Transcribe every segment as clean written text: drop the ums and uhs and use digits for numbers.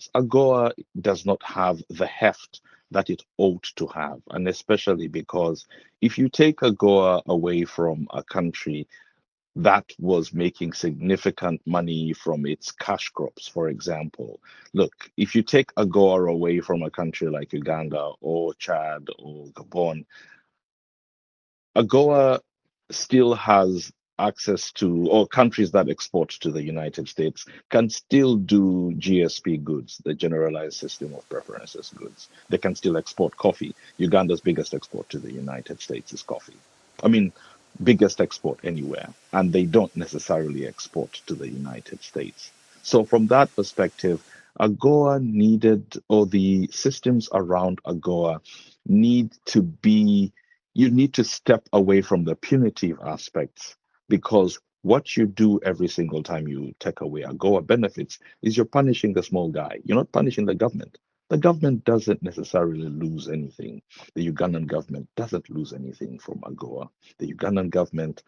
elections. AGOA does not have the heft that it ought to have, and especially because if you take AGOA away from a country that was making significant money from its cash crops, for example. Look, if you take AGOA away from a country like Uganda or Chad or Gabon, AGOA still has access to, or countries that export to the United States can still do GSP goods, the Generalized System of Preferences goods. They can still export coffee. Uganda's biggest export to the United States is coffee. I mean, biggest export anywhere, and they don't necessarily export to the United States. So from that perspective, AGOA needed, or the systems around AGOA need to be, you need to step away from the punitive aspects, because what you do every single time you take away AGOA benefits is you're punishing the small guy. You're not punishing the government. The government doesn't necessarily lose anything. The Ugandan government doesn't lose anything from AGOA. The Ugandan government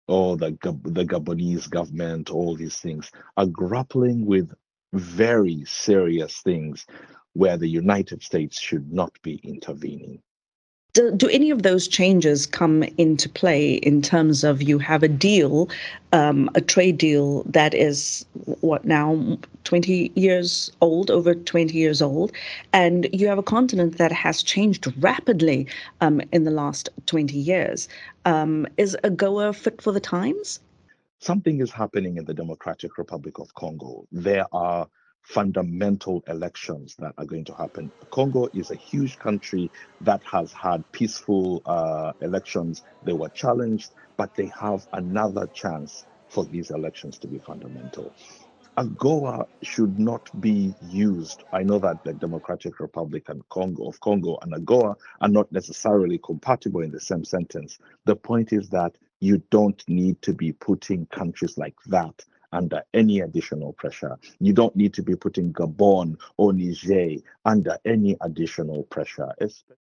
or the Gabonese government, all these things are grappling with very serious things where the United States should not be intervening. Do any of those changes come into play in terms of you have a deal, a trade deal that is what now 20 years old, over 20 years old, and you have a continent that has changed rapidly in the last 20 years. Is AGOA fit for the times? Something is happening in the Democratic Republic of Congo. There are fundamental elections that are going to happen. Congo is a huge country that has had peaceful elections. They were challenged, but they have another chance for these elections to be fundamental. AGOA should not be used. I know that the Democratic Republic of Congo and AGOA are not necessarily compatible in the same sentence. The point is that you don't need to be putting countries like that under any additional pressure. You don't need to be putting Gabon or Niger under any additional pressure.